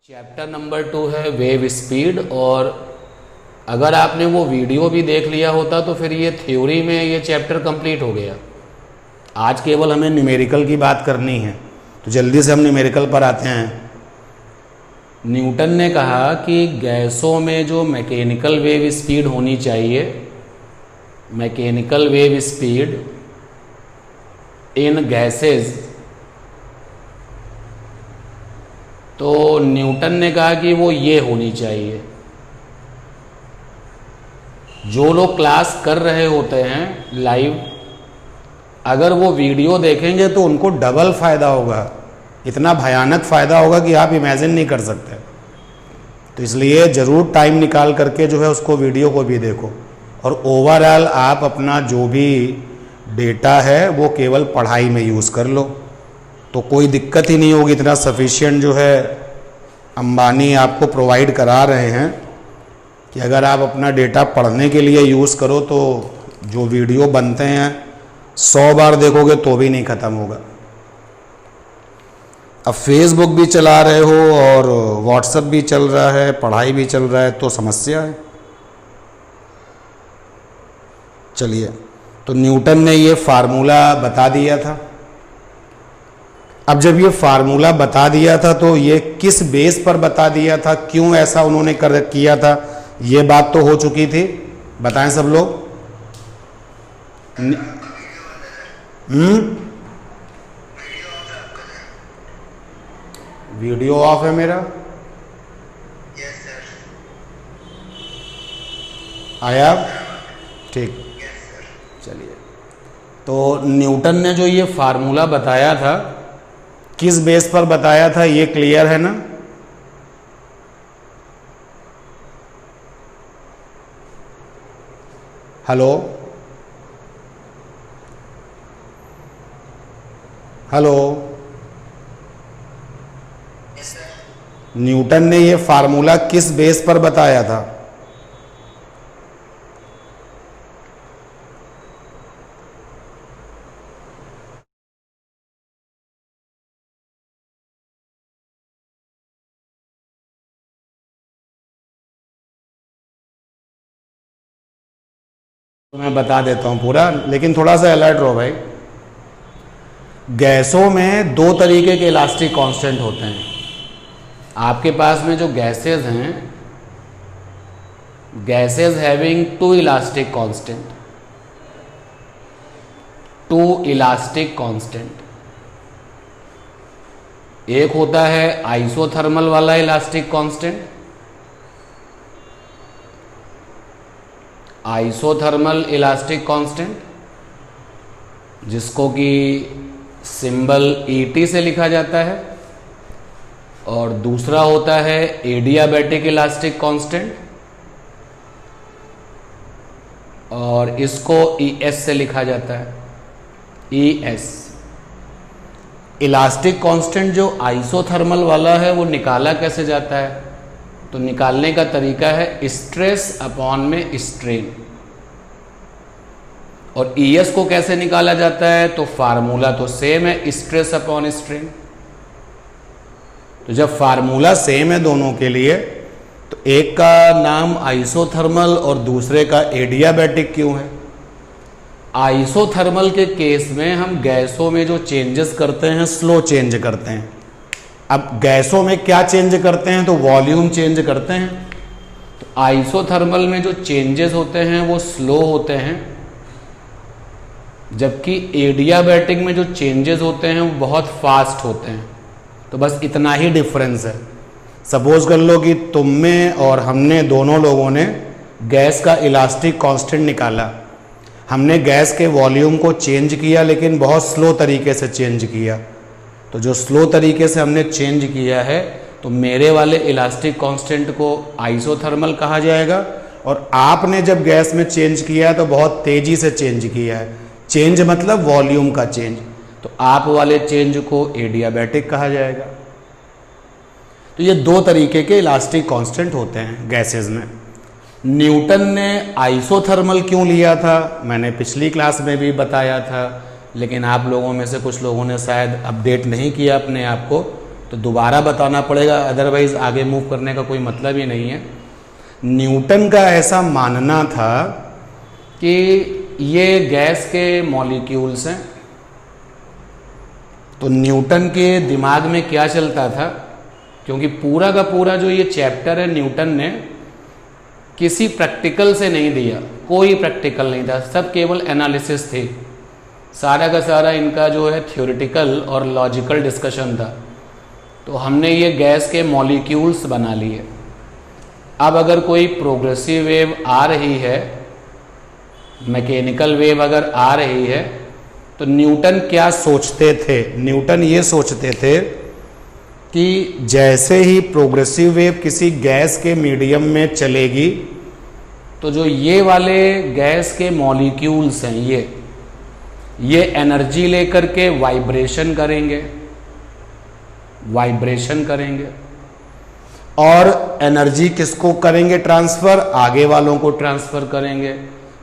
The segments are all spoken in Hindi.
चैप्टर नंबर 2 है वेव स्पीड। और अगर आपने वो वीडियो भी देख लिया होता तो फिर ये थ्योरी में ये चैप्टर कंप्लीट हो गया। आज केवल हमें न्यूमेरिकल की बात करनी है, तो जल्दी से हम न्यूमेरिकल पर आते हैं। न्यूटन ने कहा कि गैसों में जो मैकेनिकल वेव स्पीड होनी चाहिए, मैकेनिकल वेव स्पीड इन गैसेस, तो न्यूटन ने कहा कि वो ये होनी चाहिए। जो लोग क्लास कर रहे होते हैं लाइव, अगर वो वीडियो देखेंगे तो उनको डबल फ़ायदा होगा, इतना भयानक फ़ायदा होगा कि आप इमेजिन नहीं कर सकते। तो इसलिए ज़रूर टाइम निकाल करके जो है उसको वीडियो को भी देखो, और ओवरऑल आप अपना जो भी डेटा है वो केवल पढ़ाई में यूज़ कर लो, तो कोई दिक्कत ही नहीं होगी। इतना सफिशिएंट जो है अंबानी आपको प्रोवाइड करा रहे हैं कि अगर आप अपना डेटा पढ़ने के लिए यूज़ करो तो जो वीडियो बनते हैं 100 बार देखोगे तो भी नहीं ख़त्म होगा। अब फेसबुक भी चला रहे हो और व्हाट्सएप भी चल रहा है, पढ़ाई भी चल रहा है, तो समस्या है। चलिए, तो न्यूटन ने ये फार्मूला बता दिया था। अब जब ये फार्मूला बता दिया था तो ये किस बेस पर बता दिया था, क्यों ऐसा उन्होंने किया था, ये बात तो हो चुकी थी। बताएं सब लोग। वीडियो ऑफ है मेरा? आया? ठीक, चलिए। तो न्यूटन ने जो ये फार्मूला बताया था, किस बेस पर बताया था, ये क्लियर है ना? हेलो हेलो, न्यूटन ने ये फार्मूला किस बेस पर बताया था? तो मैं बता देता हूँ पूरा, लेकिन थोड़ा सा अलर्ट रहो भाई। गैसों में दो तरीके के इलास्टिक कांस्टेंट होते हैं। आपके पास में जो गैसेस हैं, gases having two elastic constant, two elastic constant. एक होता है आइसोथर्मल वाला elastic constant, isothermal elastic constant, जिसको कि सिंबल ET से लिखा जाता है, और दूसरा होता है एडियाबैटिक इलास्टिक कांस्टेंट, और इसको ES से लिखा जाता है, ES। इलास्टिक कांस्टेंट जो आइसोथर्मल वाला है वो निकाला कैसे जाता है? तो निकालने का तरीका है स्ट्रेस अपॉन में स्ट्रेन। और ES को कैसे निकाला जाता है? तो फार्मूला तो सेम है, स्ट्रेस अपॉन स्ट्रेन। तो जब फार्मूला सेम है दोनों के लिए, तो एक का नाम आइसोथर्मल और दूसरे का एडियाबैटिक क्यों है? आइसोथर्मल के केस में हम गैसों में जो चेंजेस करते हैं स्लो चेंज करते हैं। अब गैसों में क्या चेंज करते हैं? तो वॉल्यूम चेंज करते हैं। तो आइसोथर्मल में जो चेंजेस होते हैं वो स्लो होते हैं, जबकि एडियाबैटिक में जो चेंजेस होते हैं वो बहुत फास्ट होते हैं। तो बस इतना ही डिफरेंस है। सपोज कर लो कि तुम में और हमने दोनों लोगों ने गैस का इलास्टिक कांस्टेंट निकाला। हमने गैस के वॉल्यूम को चेंज किया, लेकिन बहुत स्लो तरीके से चेंज किया। तो जो स्लो तरीके से हमने चेंज किया है, तो मेरे वाले इलास्टिक कांस्टेंट को आइसोथर्मल कहा जाएगा, और आपने जब गैस में चेंज किया तो बहुत तेज़ी से चेंज किया है। चेंज मतलब वॉल्यूम का चेंज, तो आप वाले चेंज को एडियाबैटिक कहा जाएगा। तो ये दो तरीके के इलास्टिक कांस्टेंट होते हैं गैसेस में। न्यूटन ने आइसोथर्मल क्यों लिया था, मैंने पिछली क्लास में भी बताया था, लेकिन आप लोगों में से कुछ लोगों ने शायद अपडेट नहीं किया अपने आप को। तो दोबारा बताना पड़ेगा, अदरवाइज आगे मूव करने का कोई मतलब ही नहीं है। न्यूटन का ऐसा मानना था कि ये गैस के मॉलिक्यूल्स हैं। तो न्यूटन के दिमाग में क्या चलता था, क्योंकि पूरा का पूरा जो ये चैप्टर है न्यूटन ने किसी प्रैक्टिकल से नहीं दिया, कोई प्रैक्टिकल नहीं था, सब केवल एनालिसिस थे। सारा का सारा इनका जो है थ्योरेटिकल और लॉजिकल डिस्कशन था। तो हमने ये गैस के मॉलिक्यूल्स बना लिए। अब अगर कोई प्रोग्रेसिव वेव आ रही है, मैकेनिकल वेव अगर आ रही है, तो न्यूटन क्या सोचते थे? न्यूटन ये सोचते थे कि जैसे ही प्रोग्रेसिव वेव किसी गैस के मीडियम में चलेगी, तो जो ये वाले गैस के मॉलिक्यूल्स हैं ये एनर्जी लेकर के वाइब्रेशन करेंगे और एनर्जी किसको करेंगे ट्रांसफ़र? आगे वालों को ट्रांसफ़र करेंगे।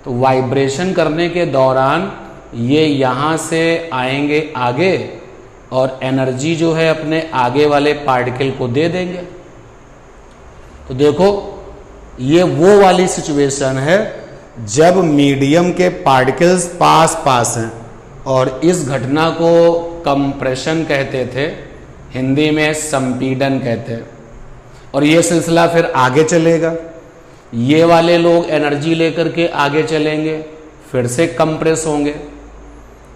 तो वाइब्रेशन करने के दौरान ये यहाँ से आएंगे आगे और एनर्जी जो है अपने आगे वाले पार्टिकल को दे देंगे। तो देखो ये वो वाली सिचुएशन है जब मीडियम के पार्टिकल्स पास हैं, और इस घटना को कंप्रेशन कहते थे, हिंदी में संपीड़न कहते हैं। और ये सिलसिला फिर आगे चलेगा, ये वाले लोग एनर्जी लेकर के आगे चलेंगे, फिर से कंप्रेस होंगे।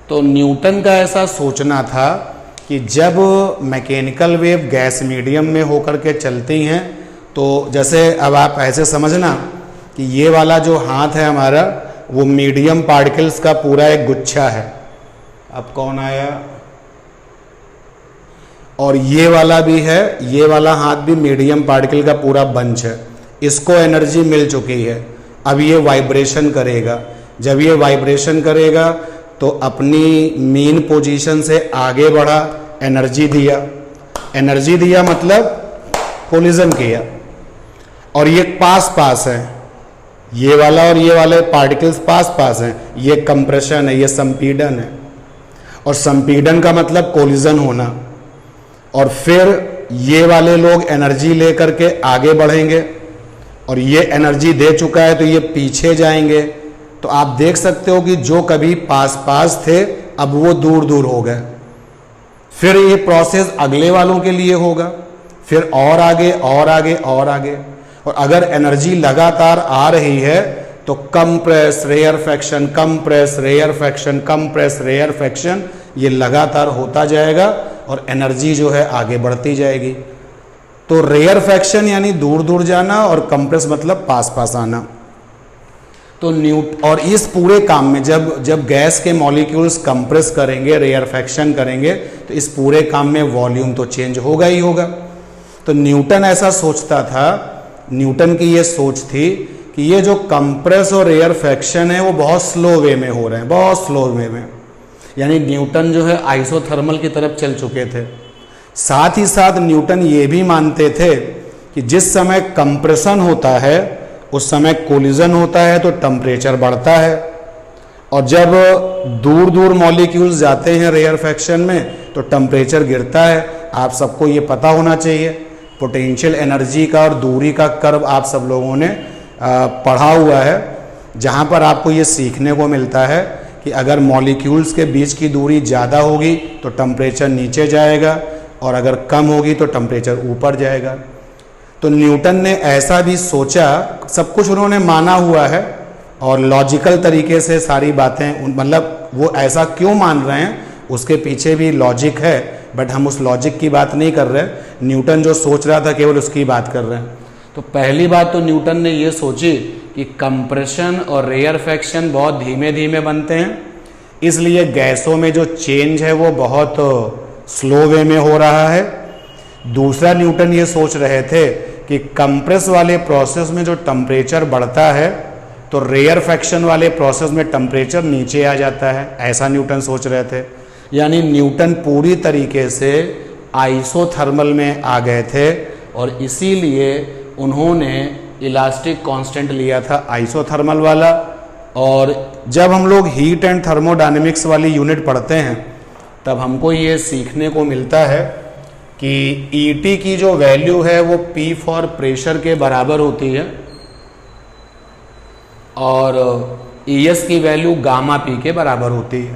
तो न्यूटन का ऐसा सोचना था कि जब मैकेनिकल वेव गैस मीडियम में होकर के चलती हैं, तो जैसे अब आप ऐसे समझना कि ये वाला जो हाथ है हमारा, वो मीडियम पार्टिकल्स का पूरा एक गुच्छा है। अब कौन आया? और ये वाला भी है, ये वाला हाथ भी मीडियम पार्टिकल का पूरा बंच है। इसको एनर्जी मिल चुकी है, अब ये वाइब्रेशन करेगा। जब ये वाइब्रेशन करेगा तो अपनी मीन पोजीशन से आगे बढ़ा, एनर्जी दिया मतलब कोलिजन किया, और ये पास है, ये वाला और ये वाले पार्टिकल्स पास हैं, ये कंप्रेशन है, ये संपीड़न है। और संपीड़न का मतलब कोलिजन होना। और फिर ये वाले लोग एनर्जी लेकर के आगे बढ़ेंगे, और ये एनर्जी दे चुका है तो ये पीछे जाएंगे। तो आप देख सकते हो कि जो कभी पास थे अब वो दूर हो गए। फिर ये प्रोसेस अगले वालों के लिए होगा, फिर और आगे। और अगर एनर्जी लगातार आ रही है तो कंप्रेस रेयर फ्रैक्शन ये लगातार होता जाएगा और एनर्जी जो है आगे बढ़ती जाएगी। तो रेयर फ्रैक्शन यानी दूर जाना और कंप्रेस मतलब पास आना। तो और इस पूरे काम में जब गैस के मॉलिक्यूल्स कंप्रेस करेंगे, रेयर फ्रैक्शन करेंगे, तो इस पूरे काम में वॉल्यूम तो चेंज होगा ही होगा। तो न्यूटन ऐसा सोचता था, न्यूटन की ये सोच थी कि ये जो कंप्रेस और रेयर फ्रैक्शन है वो बहुत स्लो वे में हो रहे हैं, बहुत स्लो वे में। यानी न्यूटन जो है आइसोथर्मल की तरफ चल चुके थे। साथ ही साथ न्यूटन ये भी मानते थे कि जिस समय कंप्रेशन होता है उस समय कोलिजन होता है तो टेम्परेचर बढ़ता है, और जब दूर मॉलिक्यूल्स जाते हैं रेयर फ्रैक्शन में तो टेम्परेचर गिरता है। आप सबको ये पता होना चाहिए, पोटेंशियल एनर्जी का और दूरी का कर्व आप सब लोगों ने पढ़ा हुआ है, जहाँ पर आपको ये सीखने को मिलता है कि अगर मॉलिक्यूल्स के बीच की दूरी ज़्यादा होगी तो टेम्परेचर नीचे जाएगा, और अगर कम होगी तो टेम्परेचर ऊपर जाएगा। तो न्यूटन ने ऐसा भी सोचा, सब कुछ उन्होंने माना हुआ है और लॉजिकल तरीके से सारी बातें, मतलब वो ऐसा क्यों मान रहे हैं उसके पीछे भी लॉजिक है, बट हम उस लॉजिक की बात नहीं कर रहे। न्यूटन जो सोच रहा था केवल उसकी बात कर रहे हैं। तो पहली बात तो न्यूटन ने ये सोची कि कंप्रेशन और रेयर फ्रैक्शन बहुत धीमे बनते हैं, इसलिए गैसों में जो चेंज है वो बहुत स्लो वे में हो रहा है। दूसरा न्यूटन ये सोच रहे थे कि कंप्रेस वाले प्रोसेस में जो टेम्परेचर बढ़ता है तो रेयर फ्रैक्शन वाले प्रोसेस में टेम्परेचर नीचे आ जाता है, ऐसा न्यूटन सोच रहे थे। यानी न्यूटन पूरी तरीके से आइसोथर्मल में आ गए थे, और इसीलिए उन्होंने इलास्टिक कांस्टेंट लिया था आइसोथर्मल वाला। और जब हम लोग हीट एंड थर्मोडायनेमिक्स वाली यूनिट पढ़ते हैं तब हमको ये सीखने को मिलता है कि ईटी की जो वैल्यू है वो पी फॉर प्रेशर के बराबर होती है और ईएस की वैल्यू गामा पी के बराबर होती है।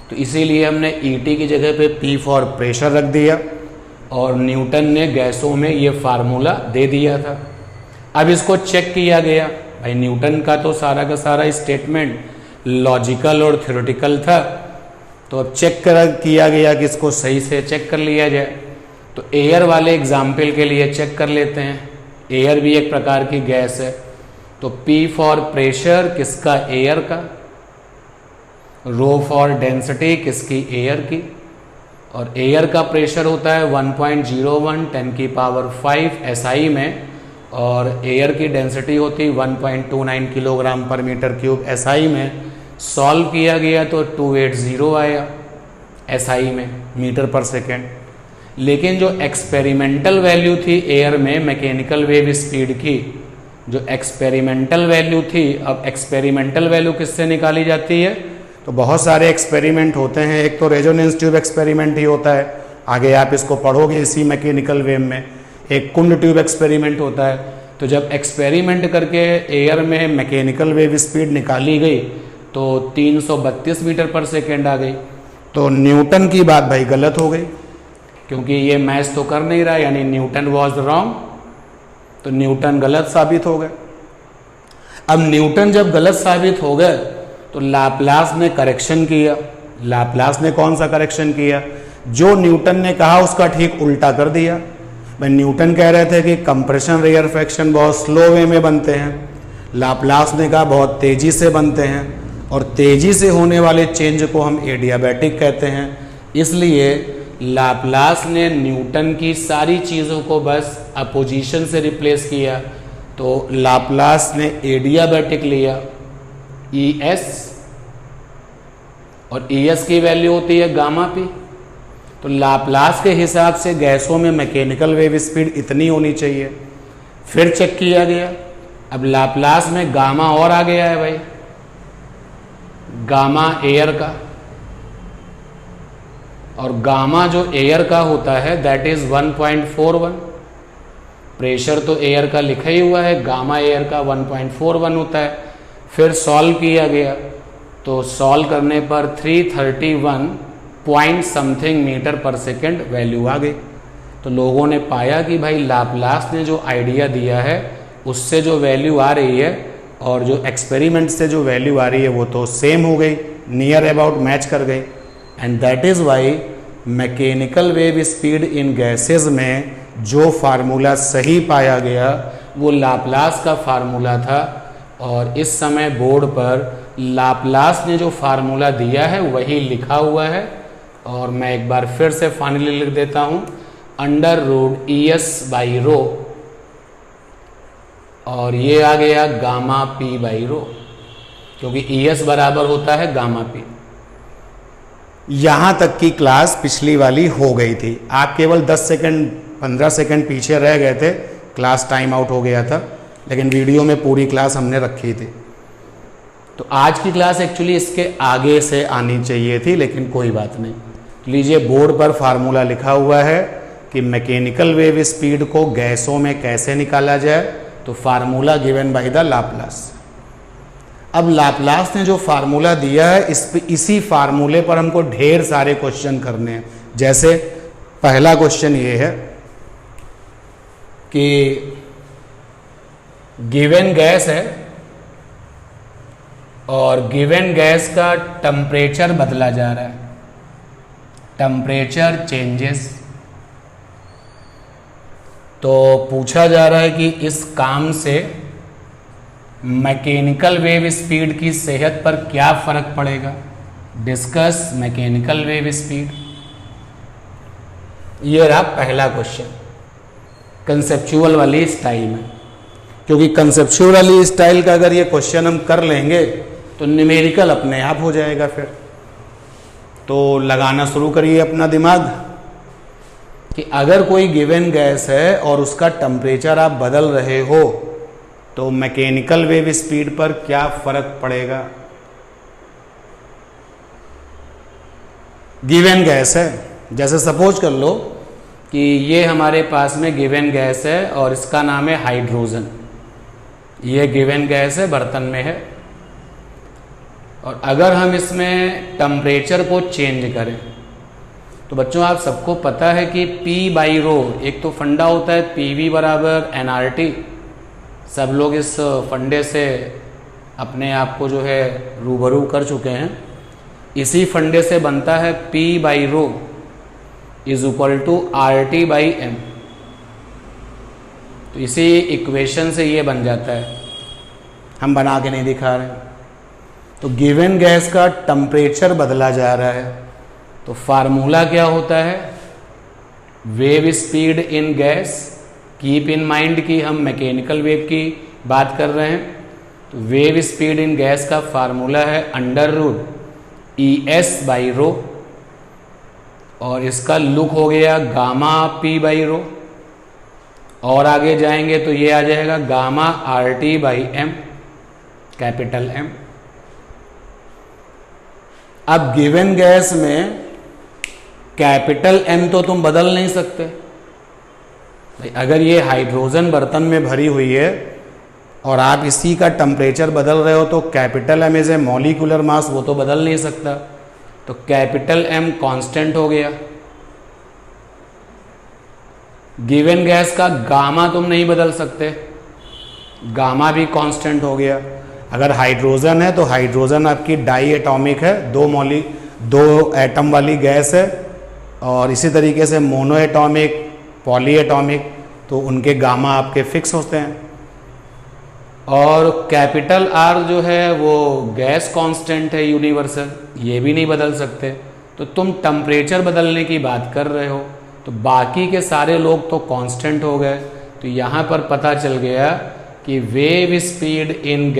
तो इसीलिए हमने ईटी की जगह पे पी फॉर प्रेशर रख दिया और न्यूटन ने गैसों में ये फार्मूला दे दिया था। अब इसको चेक किया गया। भाई न्यूटन का तो सारा का सारा स्टेटमेंट लॉजिकल और थ्योरेटिकल था, तो अब किया गया कि इसको सही से चेक कर लिया जाए। तो एयर वाले एग्जाम्पल के लिए चेक कर लेते हैं। एयर भी एक प्रकार की गैस है। तो P फॉर प्रेशर किसका? एयर का। रो फॉर डेंसिटी किसकी? एयर की। और एयर का प्रेशर होता है 1.01 10⁵ SI में, और एयर की डेंसिटी होती 1.29 किलोग्राम पर मीटर क्यूब SI में। सॉल्व किया गया तो 280 आया SI में, मीटर पर सेकेंड। लेकिन जो एक्सपेरिमेंटल वैल्यू थी एयर में मैकेनिकल वेव स्पीड की, जो एक्सपेरिमेंटल वैल्यू थी, अब एक्सपेरिमेंटल वैल्यू किससे निकाली जाती है? तो बहुत सारे एक्सपेरिमेंट होते हैं। एक तो रेजोनेंस ट्यूब एक्सपेरिमेंट ही होता है, आगे आप इसको पढ़ोगे इसी मैकेनिकल वेव में। एक कुंड ट्यूब एक्सपेरिमेंट होता है। तो जब एक्सपेरिमेंट करके एयर में मैकेनिकल वेव स्पीड निकाली गई तो 332 मीटर पर सेकेंड आ गई। तो न्यूटन की बात भाई गलत हो गई, क्योंकि ये मैच तो कर नहीं रहा, यानी न्यूटन वॉज रॉन्ग। तो न्यूटन गलत साबित हो गए। अब न्यूटन जब गलत साबित हो गए तो लाप्लास ने करेक्शन किया। लाप्लास ने कौन सा करेक्शन किया? जो न्यूटन ने कहा उसका ठीक उल्टा कर दिया। भाई न्यूटन कह रहे थे कि कंप्रेशन रेयरफेक्शन बहुत स्लो वे में बनते हैं, लाप्लास ने कहा बहुत तेजी से बनते हैं, और तेजी से होने वाले चेंज को हम एडियाबैटिक कहते हैं। इसलिए लाप्लास ने न्यूटन की सारी चीज़ों को बस अपोजिशन से रिप्लेस किया। तो लाप्लास ने एडियाबैटिक लिया ES, और ES की वैल्यू होती है गामा पी। तो लाप्लास के हिसाब से गैसों में मैकेनिकल वेव स्पीड इतनी होनी चाहिए। फिर चेक किया गया। अब लाप्लास में गामा और आ गया है भाई, गामा एयर का, और गामा जो एयर का होता है दैट इज 1.41। प्रेशर तो एयर का लिखा ही हुआ है, गामा एयर का 1.41 होता है। फिर सॉल्व किया गया तो सॉल्व करने पर 331 पॉइंट समथिंग मीटर पर सेकेंड वैल्यू आ गई। तो लोगों ने पाया कि भाई लाप्लास ने जो आइडिया दिया है उससे जो वैल्यू आ रही है और जो एक्सपेरिमेंट से जो वैल्यू आ रही है वो तो सेम हो गई, नियर अबाउट मैच कर गई। And that is why mechanical wave speed in gases में जो फार्मूला सही पाया गया वो लाप्लास का फार्मूला था। और इस समय बोर्ड पर लाप्लास ने जो फार्मूला दिया है वही लिखा हुआ है। और मैं एक बार फिर से फाइनली लिख देता हूँ, √ES/ρ, और ये आ गया गामा P/ρ, क्योंकि ES बराबर होता है गामा P। यहाँ तक की क्लास पिछली वाली हो गई थी। आप केवल 10 सेकंड 15 सेकंड पीछे रह गए थे, क्लास टाइम आउट हो गया था, लेकिन वीडियो में पूरी क्लास हमने रखी थी। तो आज की क्लास एक्चुअली इसके आगे से आनी चाहिए थी, लेकिन कोई बात नहीं। लीजिए, बोर्ड पर फार्मूला लिखा हुआ है कि मैकेनिकल वेव स्पीड को गैसों में कैसे निकाला जाए। तो formula given by the Laplace. अब लाप्लास ने जो फार्मूला दिया है इसी फार्मूले पर हमको ढेर सारे क्वेश्चन करने हैं। जैसे पहला क्वेश्चन ये है कि गिवन गैस है और गिवन गैस का टेम्परेचर बदला जा रहा है, टेम्परेचर चेंजेस। तो पूछा जा रहा है कि इस काम से मैकेनिकल वेव स्पीड की सेहत पर क्या फर्क पड़ेगा। Discuss mechanical wave speed. ये रहा पहला क्वेश्चन कंसेप्चुअल वाली स्टाइल में, क्योंकि कंसेप्चुअल वाली स्टाइल का अगर ये क्वेश्चन हम कर लेंगे तो न्यूमेरिकल अपने आप हो जाएगा। फिर तो लगाना शुरू करिए अपना दिमाग कि अगर कोई गिवन गैस है और उसका टेम्परेचर आप बदल रहे हो तो मैकेनिकल वेव स्पीड पर क्या फर्क पड़ेगा। गिवन गैस है, जैसे सपोज कर लो कि ये हमारे पास में गिवन गैस है और इसका नाम है हाइड्रोजन। ये गिवन गैस है, बर्तन में है, और अगर हम इसमें टेम्परेचर को चेंज करें तो बच्चों आप सबको पता है कि P/ρ एक तो फंडा होता है PV बराबर nRT। सब लोग इस फंडे से अपने आप को जो है रूबरू कर चुके हैं। इसी फंडे से बनता है P/ρ = RT/m। तो इसी इक्वेशन से ये बन जाता है, हम बना के नहीं दिखा रहे। तो गिवन गैस का टेम्परेचर बदला जा रहा है, तो फार्मूला क्या होता है? Wave speed in gas. Keep in mind कि हम मैकेनिकल वेव की बात कर रहे हैं। तो वेव स्पीड इन गैस का फार्मूला है √ES/ρ, और इसका लुक हो गया गामा P/ρ, और आगे जाएंगे तो ये आ जाएगा गामा RT/m, कैपिटल M। अब गिवन गैस में कैपिटल M तो तुम बदल नहीं सकते भाई। अगर ये हाइड्रोजन बर्तन में भरी हुई है और आप इसी का टेम्परेचर बदल रहे हो तो capital M is a molecular mass, वो तो बदल नहीं सकता। तो कैपिटल M कांस्टेंट हो गया। गिवन गैस का गामा तुम नहीं बदल सकते, गामा भी कांस्टेंट हो गया। अगर हाइड्रोजन है तो हाइड्रोजन आपकी डाई एटॉमिक है, दो एटम वाली गैस है, और इसी तरीके से मोनो एटॉमिक, पॉली एटॉमिक, तो उनके गामा आपके फिक्स होते हैं। और कैपिटल R जो है वो गैस कांस्टेंट है, यूनिवर्सल, ये भी नहीं बदल सकते। तो तुम टेम्परेचर बदलने की बात कर रहे हो, तो बाकी के सारे लोग तो कांस्टेंट हो गए। तो यहाँ पर पता चल गया कि wave speed in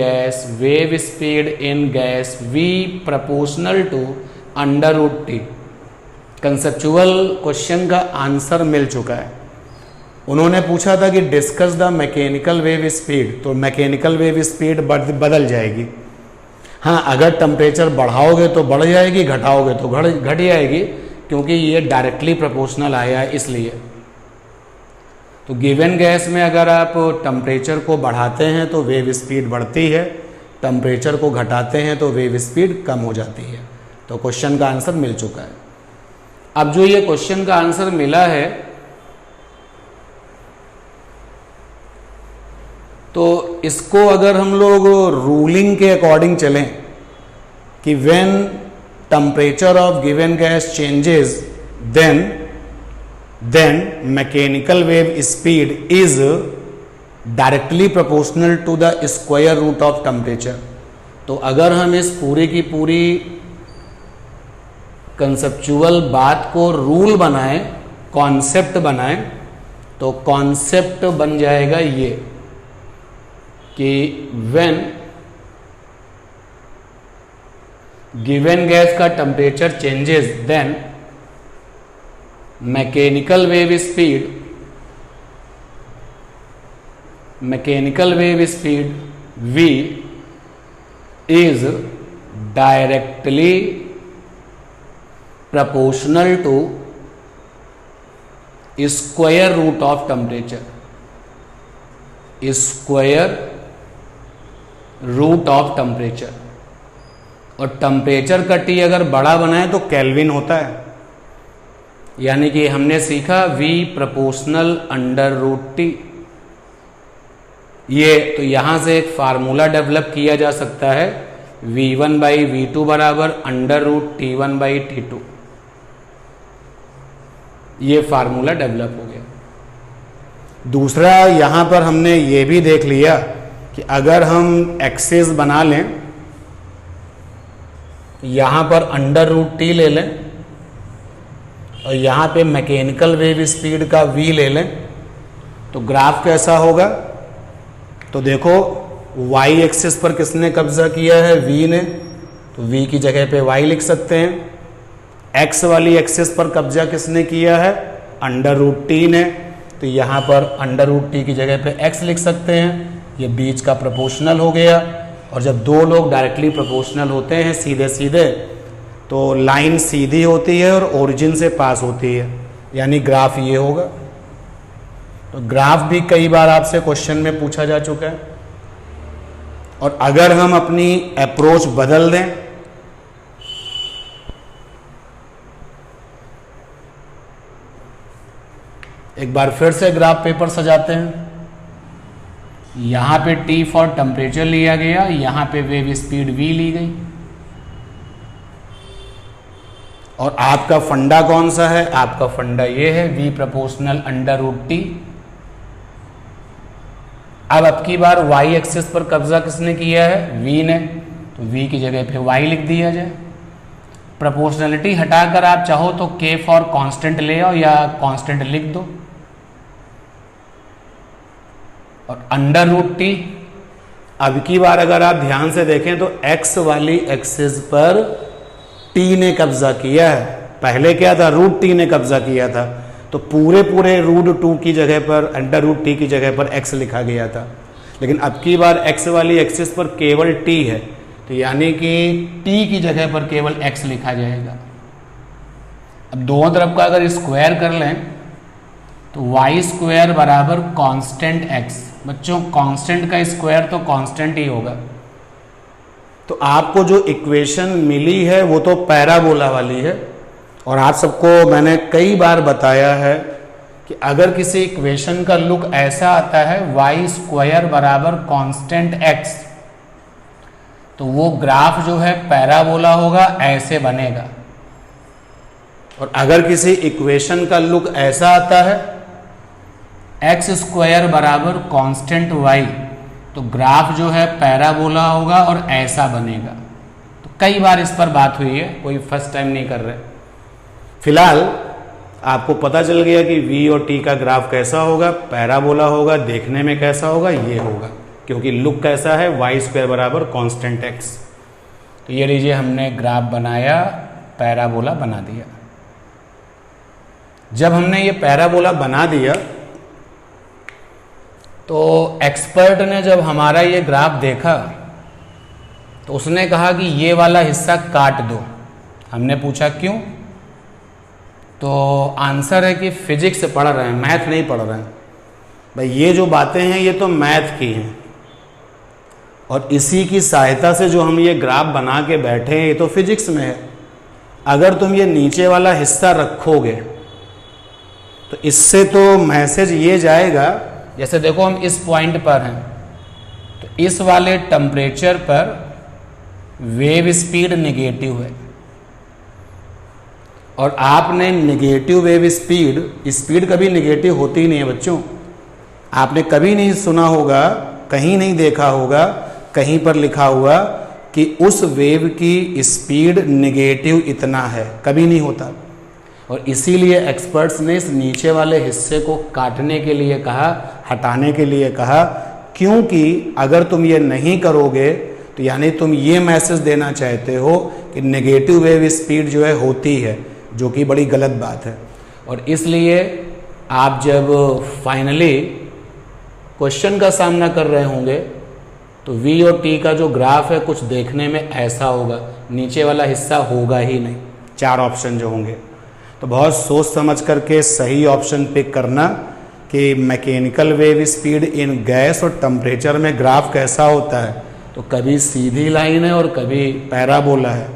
gas V proportional to √T। Conceptual question का आंसर मिल चुका है। उन्होंने पूछा था कि discuss the mechanical wave speed, तो मैकेनिकल वेव स्पीड बदल जाएगी। हाँ, अगर टेम्परेचर बढ़ाओगे तो बढ़ जाएगी, घटाओगे तो घट जाएगी, क्योंकि ये डायरेक्टली प्रोपोर्शनल आया है इसलिए। तो गिवन गैस में अगर आप टेम्परेचर को बढ़ाते हैं तो वेव स्पीड बढ़ती है, टेम्परेचर को घटाते हैं तो वेव स्पीड कम हो जाती है। तो क्वेश्चन का आंसर मिल चुका है। अब जो ये क्वेश्चन का आंसर मिला है, तो इसको अगर हम लोग रूलिंग के अकॉर्डिंग चलें कि when temperature of given gas changes then mechanical wave speed is directly proportional to the square root of temperature। तो अगर हम इस पूरी की पूरी कंसेप्चुअल बात को रूल बनाएं, कॉन्सेप्ट बनाएं, तो कॉन्सेप्ट बन जाएगा ये कि when given गैस का temperature changes then mechanical wave speed V is directly proportional to square root of temperature, square root of temperature। और टेम्परेचर का T अगर बड़ा बनाए तो केल्विन होता है, यानी कि हमने सीखा V प्रोपोर्शनल √T। ये तो यहां से एक फार्मूला डेवलप किया जा सकता है, V1/V2 बराबर √T1/T2। ये फार्मूला डेवलप हो गया। दूसरा, यहां पर हमने ये भी देख लिया कि अगर हम एक्सेस बना लें, यहां पर √T ले लें और यहाँ पे मैकेनिकल वेव स्पीड का V ले लें, तो ग्राफ कैसा होगा? तो देखो y एक्सिस पर किसने कब्जा किया है? V ने। तो V की जगह पे y लिख सकते हैं। x वाली एक्सिस पर कब्जा किसने किया है? √T ने। तो यहाँ पर √T की जगह पे x लिख सकते हैं। ये बीच का प्रोपोर्शनल हो गया। और जब दो लोग डायरेक्टली प्रोपोर्शनल होते हैं सीधे सीधे, तो लाइन सीधी होती है और ओरिजिन से पास होती है, यानी ग्राफ ये होगा। तो ग्राफ भी कई बार आपसे क्वेश्चन में पूछा जा चुका है। और अगर हम अपनी अप्रोच बदल दें, एक बार फिर से ग्राफ पेपर सजाते हैं। यहां पे T फॉर टेम्परेचर लिया गया, यहां पे वेव स्पीड v ली गई। और आपका फंडा कौन सा है? आपका फंडा ये है v proportional under root T. अब की बार y एक्सिस पर कब्जा किसने किया है? v ने। तो v की जगह पे y लिख दिया जाए। प्रोपोर्शनलिटी हटाकर आप चाहो तो k फॉर कांस्टेंट ले आओ या कांस्टेंट लिख दो। और अंडर रूट टी, अब की बार अगर आप ध्यान से देखें तो x वाली एक्सिस पर t ने कब्जा किया है। पहले क्या था? रूट टी ने कब्जा किया था। तो पूरे रूट 2 की जगह पर, अंडर रूट टी की जगह पर x लिखा गया था। लेकिन अब की बार x वाली एक्सिस पर केवल t है, तो यानी कि t की जगह पर केवल x लिखा जाएगा। अब दोनों तरफ का अगर स्क्वायर कर लें तो y स्क्वायर बराबर कांस्टेंट x। बच्चों, कांस्टेंट का स्क्वायर तो कांस्टेंट ही होगा। तो आपको जो इक्वेशन मिली है वो तो पैराबोला वाली है। और आप सबको मैंने कई बार बताया है कि अगर किसी इक्वेशन का लुक ऐसा आता है y स्क्वायर बराबर कांस्टेंट x, तो वो ग्राफ जो है पैराबोला होगा, ऐसे बनेगा। और अगर किसी इक्वेशन का लुक ऐसा आता है x स्क्वायर बराबर कांस्टेंट y, तो ग्राफ जो है पैराबोला होगा और ऐसा बनेगा। तो कई बार इस पर बात हुई है, कोई फर्स्ट टाइम नहीं कर रहे। फिलहाल आपको पता चल गया कि v और t का ग्राफ कैसा होगा, पैराबोला होगा, देखने में कैसा होगा, ये होगा, क्योंकि लुक कैसा है, y स्क्वायर बराबर कांस्टेंट x। तो ये लीजिए, हमने ग्राफ बनाया, पैराबोला बना दिया। जब हमने ये पैराबोला बना दिया तो एक्सपर्ट ने जब हमारा ये ग्राफ देखा तो उसने कहा कि ये वाला हिस्सा काट दो। हमने पूछा क्यों? तो आंसर है कि फिजिक्स पढ़ रहे हैं, मैथ नहीं पढ़ रहे हैं। भाई ये जो बातें हैं ये तो मैथ की हैं, और इसी की सहायता से जो हम ये ग्राफ बना के बैठे हैं ये तो फिजिक्स में है। अगर तुम ये नीचे वाला हिस्सा रखोगे तो इससे तो मैसेज ये जाएगा, जैसे देखो हम इस पॉइंट पर हैं, तो इस वाले टेम्परेचर पर वेव स्पीड नेगेटिव है, और आपने नेगेटिव वेव स्पीड कभी नेगेटिव होती ही नहीं है बच्चों। आपने कभी नहीं सुना होगा, कहीं नहीं देखा होगा, कहीं पर लिखा हुआ कि उस वेव की स्पीड नेगेटिव इतना है, कभी नहीं होता। और इसीलिए एक्सपर्ट्स ने इस नीचे वाले हिस्से को काटने के लिए कहा, हटाने के लिए कहा, क्योंकि अगर तुम ये नहीं करोगे तो यानी तुम ये मैसेज देना चाहते हो कि नेगेटिव वेव स्पीड जो है होती है, जो कि बड़ी गलत बात है। और इसलिए आप जब फाइनली क्वेश्चन का सामना कर रहे होंगे तो v और t का जो ग्राफ है कुछ देखने में ऐसा होगा, नीचे वाला हिस्सा होगा ही नहीं। 4 ऑप्शन जो होंगे, तो बहुत सोच समझ करके सही ऑप्शन पिक करना कि mechanical wave speed in gas और टेम्परेचर में ग्राफ कैसा होता है। तो कभी सीधी लाइन है और कभी पैराबोला है,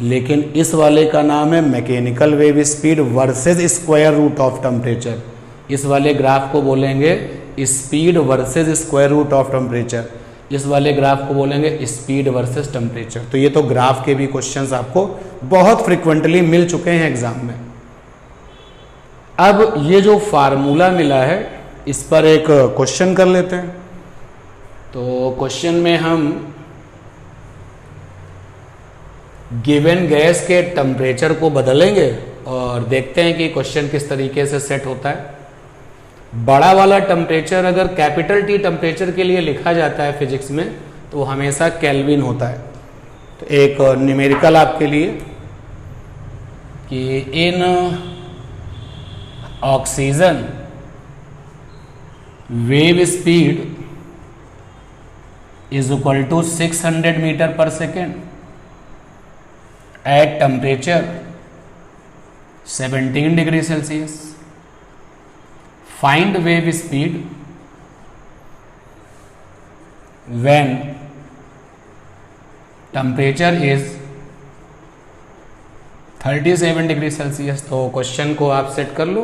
लेकिन इस वाले का नाम है mechanical wave speed versus square root of temperature. इस वाले ग्राफ को बोलेंगे speed versus square root of temperature, इस वाले ग्राफ को बोलेंगे स्पीड वर्सेस टेम्परेचर। तो ये तो ग्राफ के भी क्वेश्चंस आपको बहुत फ्रिक्वेंटली मिल चुके हैं एग्जाम में। अब ये जो फार्मूला मिला है इस पर एक क्वेश्चन कर लेते हैं। तो क्वेश्चन में हम गिवन गैस के टेम्परेचर को बदलेंगे और देखते हैं कि क्वेश्चन किस तरीके से सेट होता है। बड़ा वाला टेम्परेचर अगर कैपिटल T टेम्परेचर के लिए लिखा जाता है फिजिक्स में तो वो हमेशा केल्विन होता है। तो एक न्यूमेरिकल आपके लिए कि in oxygen wave speed is equal to 600 metre पर second at temperature 17 degree Celsius. Find wave speed when temperature is 37 degree Celsius. तो क्वेश्चन को आप सेट कर लो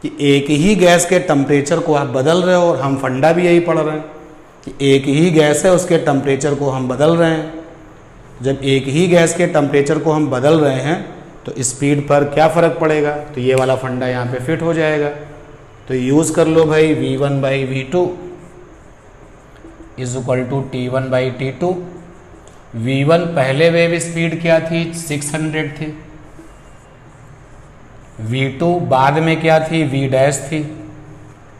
कि एक ही गैस के टेम्परेचर को आप बदल रहे हो, और हम फंडा भी यही पढ़ रहे हैं कि एक ही गैस है, उसके टेम्परेचर को हम बदल रहे हैं। जब एक ही गैस के टेम्परेचर को हम बदल रहे हैं तो स्पीड पर क्या फ़र्क पड़ेगा, तो ये वाला फंडा यहाँ पे फिट हो जाएगा। तो यूज़ कर लो भाई V1/V2 is equal to T1/T2। V1 पहले वेव स्पीड क्या थी, 600 थी। V2 बाद में क्या थी, V' थी।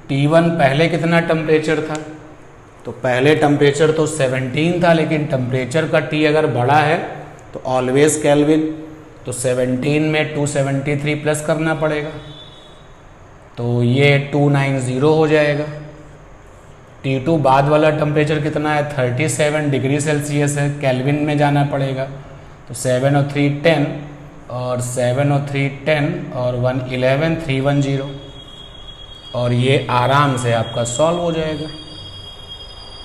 T1 पहले कितना टेम्परेचर था, तो पहले टेम्परेचर तो 17 था, लेकिन टेम्परेचर का T अगर बड़ा है तो ऑलवेज केल्विन, तो 17 में 273 प्लस करना पड़ेगा, तो ये 290 हो जाएगा। T2 बाद वाला टेम्परेचर कितना है, 37 डिग्री सेल्सियस है, केल्विन में जाना पड़ेगा, तो 7 और 3 10 और 7 और 3 10 और 1 11 310, और ये आराम से आपका सॉल्व हो जाएगा।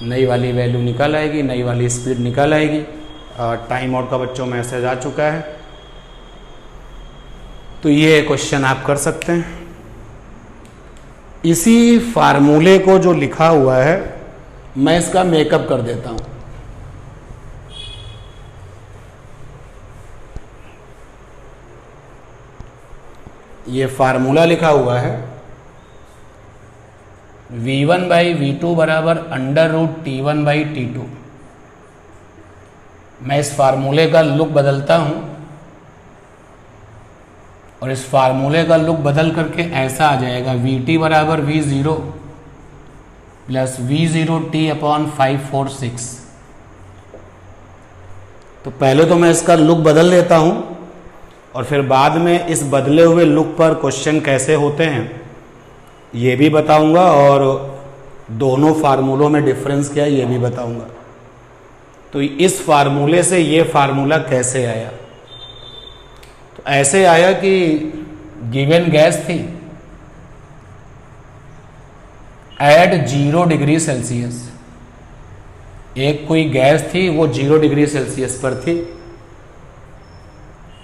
नई वाली वैल्यू निकल आएगी, नई वाली स्पीड निकल आएगी। टाइम आउट का बच्चों मैसेज आ चुका है, तो ये क्वेश्चन आप कर सकते हैं। इसी फार्मूले को जो लिखा हुआ है मैं इसका मेकअप कर देता हूं। ये फार्मूला लिखा हुआ है V1/V2 बराबर √T1/T2। मैं इस फार्मूले का लुक बदलता हूं, और इस फार्मूले का लुक बदल करके ऐसा आ जाएगा VT बराबर V0 प्लस V0T/546। तो पहले तो मैं इसका लुक बदल लेता हूं, और फिर बाद में इस बदले हुए लुक पर क्वेश्चन कैसे होते हैं ये भी बताऊंगा, और दोनों फार्मूलों में डिफरेंस क्या है ये भी बताऊंगा। तो इस फार्मूले से ये फार्मूला कैसे आया, तो ऐसे आया कि गिवन गैस थी एट 0 डिग्री सेल्सियस। एक कोई गैस थी वो 0 डिग्री सेल्सियस पर थी,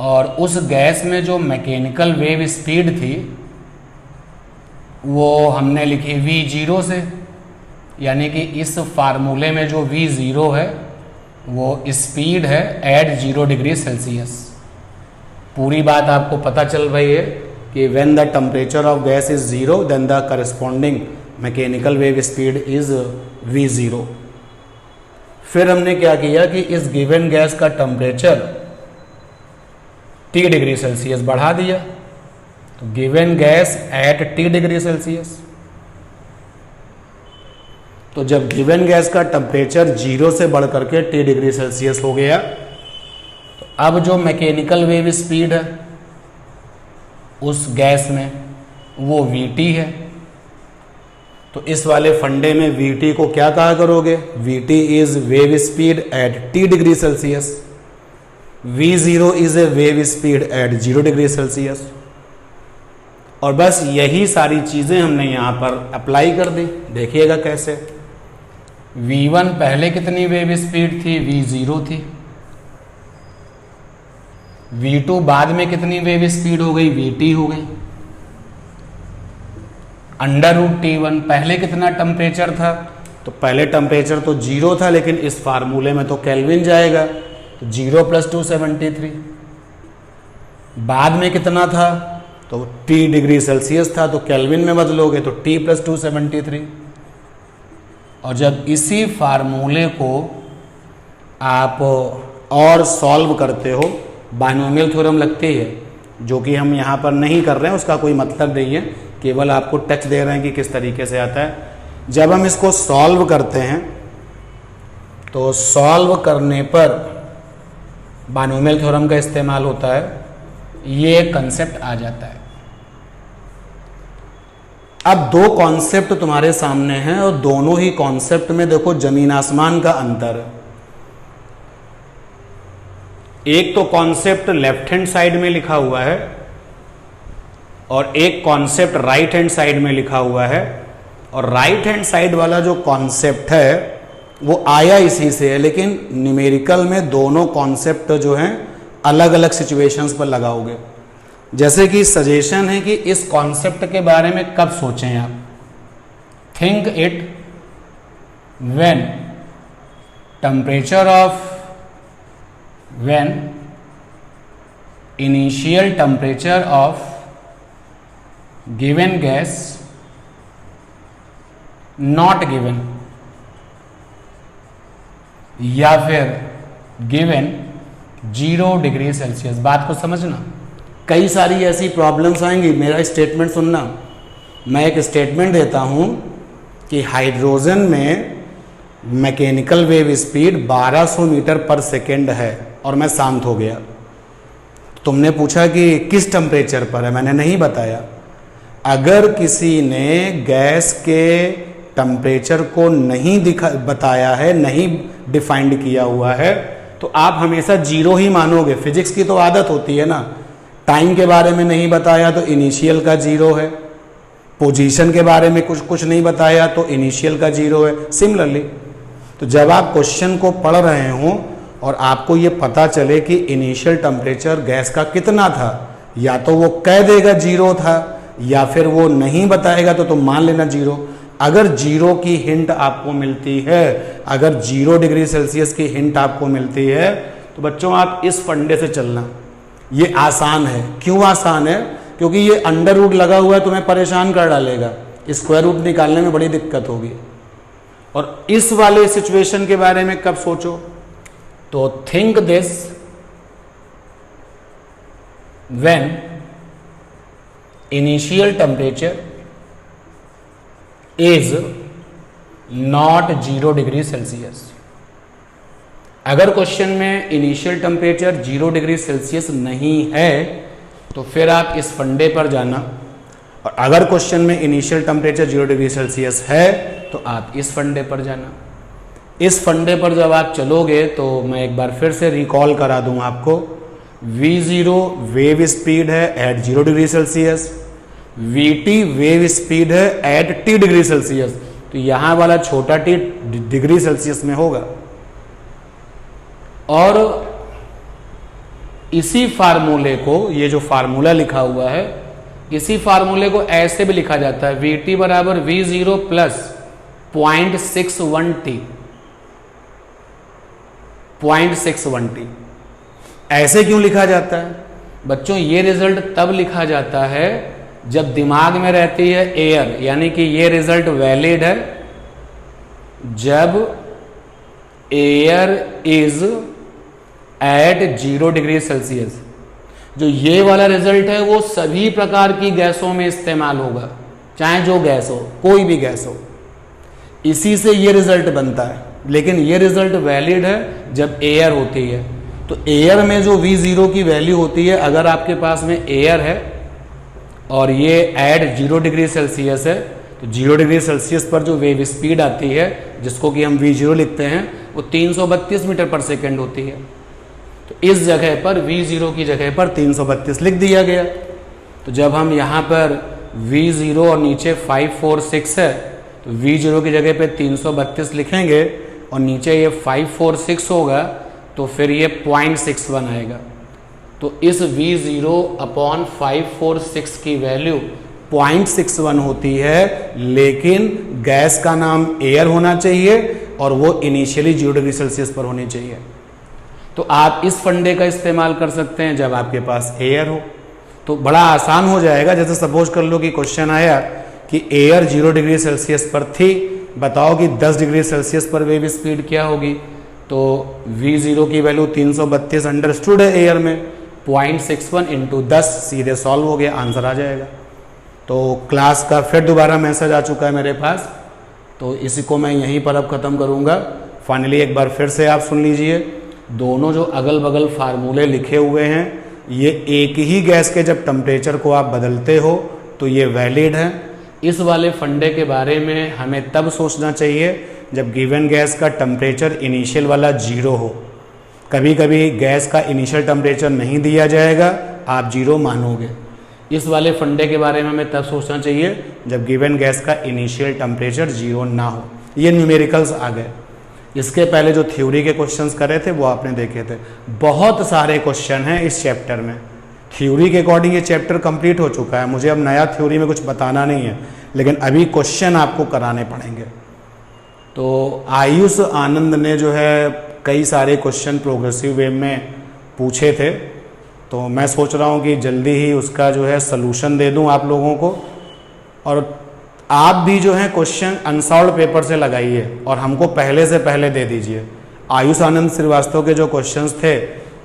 और उस गैस में जो मैकेनिकल वेव स्पीड थी वो हमने लिखी V0 से, यानी कि इस फार्मूले में जो V0 है वो स्पीड है एट 0 डिग्री सेल्सियस। पूरी बात आपको पता चल रही है कि when the temperature of gas is 0 then the corresponding mechanical wave speed is V0। फिर हमने क्या किया कि इस गिवन गैस का टेम्परेचर T डिग्री सेल्सियस बढ़ा दिया, तो given gas at T degree Celsius. तो जब गिवन गैस का टेम्परेचर 0 से बढ़ करके T डिग्री सेल्सियस हो गया, तो अब जो मैकेनिकल वेव स्पीड है उस गैस में वो VT है। तो इस वाले फंडे में VT को क्या कहा करोगे, VT is wave speed at T degree Celsius, V0 is a wave speed at 0 degree Celsius. और बस यही सारी चीजें हमने यहां पर अप्लाई कर दी। देखिएगा कैसे। V1 पहले कितनी वेव स्पीड थी, V0 थी। V2 बाद में कितनी वेव स्पीड हो गई, VT हो गई। √T1 पहले कितना टेम्परेचर था, तो पहले टेम्परेचर तो 0 था, लेकिन इस फार्मूले में तो केल्विन जाएगा, तो 0 + 273। बाद में कितना था, तो T डिग्री सेल्सियस था, तो केल्विन में बदलोगे तो T + 273। और जब इसी फार्मूले को आप और सॉल्व करते हो, बाइनोमियल थ्योरम लगती है, जो कि हम यहाँ पर नहीं कर रहे हैं, उसका कोई मतलब नहीं है, केवल आपको टच दे रहे हैं कि किस तरीके से आता है। जब हम इसको सॉल्व करते हैं तो सॉल्व करने पर बाइनोमियल थ्योरम का इस्तेमाल होता है, ये कंसेप्ट आ जाता है। अब दो कॉन्सेप्ट तुम्हारे सामने हैं, और दोनों ही कॉन्सेप्ट में देखो जमीन आसमान का अंतर है। एक तो कॉन्सेप्ट लेफ्ट हैंड साइड में लिखा हुआ है और एक कॉन्सेप्ट राइट हैंड साइड में लिखा हुआ है, और राइट हैंड साइड वाला जो कॉन्सेप्ट है वो आया इसी से है, लेकिन न्यूमेरिकल में दोनों कॉन्सेप्ट जो हैं अलग अलग सिचुएशंस पर लगाओगे। जैसे कि सजेशन है कि इस कॉन्सेप्ट के बारे में कब सोचें आप, think it when temperature of when initial temperature of given gas not given या फिर given 0 डिग्री सेल्सियस। बात को समझना, कई सारी ऐसी प्रॉब्लम्स आएंगी। मेरा स्टेटमेंट सुनना, मैं एक स्टेटमेंट देता हूं कि हाइड्रोजन में मैकेनिकल वेव स्पीड 1200 मीटर पर सेकेंड है और मैं शांत हो गया। तुमने पूछा कि किस टेम्परेचर पर है, मैंने नहीं बताया। अगर किसी ने गैस के टेम्परेचर को नहीं बताया है, नहीं डिफाइंड किया हुआ है, तो आप हमेशा जीरो ही मानोगे। फिजिक्स की तो आदत होती है ना, टाइम के बारे में नहीं बताया तो इनिशियल का जीरो है, पोजीशन के बारे में कुछ नहीं बताया तो इनिशियल का जीरो है। सिमिलरली तो जब आप क्वेश्चन को पढ़ रहे हों और आपको ये पता चले कि इनिशियल टेम्परेचर गैस का कितना था, या तो वो कह देगा जीरो था या फिर वो नहीं बताएगा तो तुम मान लेना जीरो। अगर जीरो की हिंट आपको मिलती है, अगर 0 डिग्री सेल्सियस की हिंट आपको मिलती है, तो बच्चों आप इस फंडे से चलना। ये आसान है। क्यों आसान है? क्योंकि ये अंडर रूट लगा हुआ है, तुम्हें परेशान कर डालेगा, स्क्वायर रूट निकालने में बड़ी दिक्कत होगी। और इस वाले सिचुएशन के बारे में कब सोचो, तो think this when initial temperature is not 0 degree Celsius. अगर क्वेश्चन में इनिशियल टेम्परेचर 0 डिग्री सेल्सियस नहीं है तो फिर आप इस फंडे पर जाना, और अगर क्वेश्चन में इनिशियल टेम्परेचर 0 डिग्री सेल्सियस है तो आप इस फंडे पर जाना। इस फंडे पर जब आप चलोगे तो मैं एक बार फिर से रिकॉल करा दूं आपको, V0 वेव स्पीड है at 0 degree Celsius, Vt wave speed है एट T डिग्री सेल्सियस। तो यहां वाला छोटा t डिग्री सेल्सियस में होगा। और इसी फार्मूले को, ये जो फार्मूला लिखा हुआ है, इसी फार्मूले को ऐसे भी लिखा जाता है, Vt बराबर V0 प्लस 0.61T। 0.61T ऐसे क्यों लिखा जाता है बच्चों? ये रिजल्ट तब लिखा जाता है जब दिमाग में रहती है एयर, यानी कि ये रिजल्ट वैलिड है जब air is at 0 degree Celsius. जो ये वाला रिजल्ट है वो सभी प्रकार की गैसों में इस्तेमाल होगा, चाहे जो गैस हो, कोई भी गैस हो, इसी से ये रिजल्ट बनता है। लेकिन ये रिजल्ट वैलिड है जब एयर होती है। तो एयर में जो V0 की वैल्यू होती है, अगर आपके पास में एयर है और ये एट 0 डिग्री सेल्सियस है, तो 0 डिग्री सेल्सियस पर जो वेव स्पीड आती है, जिसको कि हम V0 लिखते हैं, वो 332 मीटर पर सेकेंड होती है। तो इस जगह पर V0 की जगह पर 332 लिख दिया गया। तो जब हम यहाँ पर V0 और नीचे 546 है, तो V0 की जगह पे 332 लिखेंगे और नीचे ये 546 होगा, तो फिर ये 0.61 आएगा। तो इस V0 अपॉन 546 की वैल्यू 0.61 होती है, लेकिन गैस का नाम एयर होना चाहिए और वो इनिशियली 0 डिग्री सेल्सियस पर होनी चाहिए। तो आप इस फंडे का इस्तेमाल कर सकते हैं जब आपके पास एयर हो, तो बड़ा आसान हो जाएगा। जैसे सपोज कर लो कि क्वेश्चन आया कि एयर 0 डिग्री सेल्सियस पर थी, बताओ कि 10 डिग्री सेल्सियस पर वेव स्पीड क्या होगी। तो V0 की वैल्यू 332 अंडरस्टूड है एयर में, 0.61 इंटू 10 सीधे सॉल्व हो गया, आंसर आ जाएगा। तो क्लास का फिर दोबारा मैसेज आ चुका है मेरे पास, तो इसी को मैं यहीं पर अब ख़त्म करूँगा। फाइनली एक बार फिर से आप सुन लीजिए, दोनों जो अगल बगल फार्मूले लिखे हुए हैं, ये एक ही गैस के जब टेम्परेचर को आप बदलते हो तो ये वैलिड है। इस वाले फंडे के बारे में हमें तब सोचना चाहिए जब गिवन गैस का टेम्परेचर इनिशियल वाला 0 हो। कभी कभी गैस का इनिशियल टेम्परेचर नहीं दिया जाएगा, आप 0 मानोगे। इस वाले फंडे के बारे में हमें तब सोचना चाहिए जब गिवन गैस का इनिशियल टेम्परेचर 0 ना हो। ये न्यूमेरिकल्स आ गए। इसके पहले जो थ्योरी के क्वेश्चंस करे थे वो आपने देखे थे। बहुत सारे क्वेश्चन हैं इस चैप्टर में। थ्योरी के अकॉर्डिंग ये चैप्टर कंप्लीट हो चुका है, मुझे अब नया थ्योरी में कुछ बताना नहीं है, लेकिन अभी क्वेश्चन आपको कराने पड़ेंगे। तो आयुष आनंद ने जो है कई सारे क्वेश्चन प्रोग्रेसिव वे में पूछे थे, तो मैं सोच रहा हूँ कि जल्दी ही उसका जो है सलूशन दे दूँ आप लोगों को। और आप भी जो है क्वेश्चन अनसॉल्व पेपर से लगाइए और हमको पहले से पहले दे दीजिए। आयुष आनंद श्रीवास्तव के जो क्वेश्चंस थे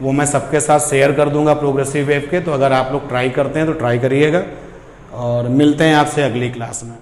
वो मैं सबके साथ शेयर कर दूंगा प्रोग्रेसिव वेव के, तो अगर आप लोग ट्राई करते हैं तो ट्राई करिएगा। और मिलते हैं आपसे अगली क्लास में।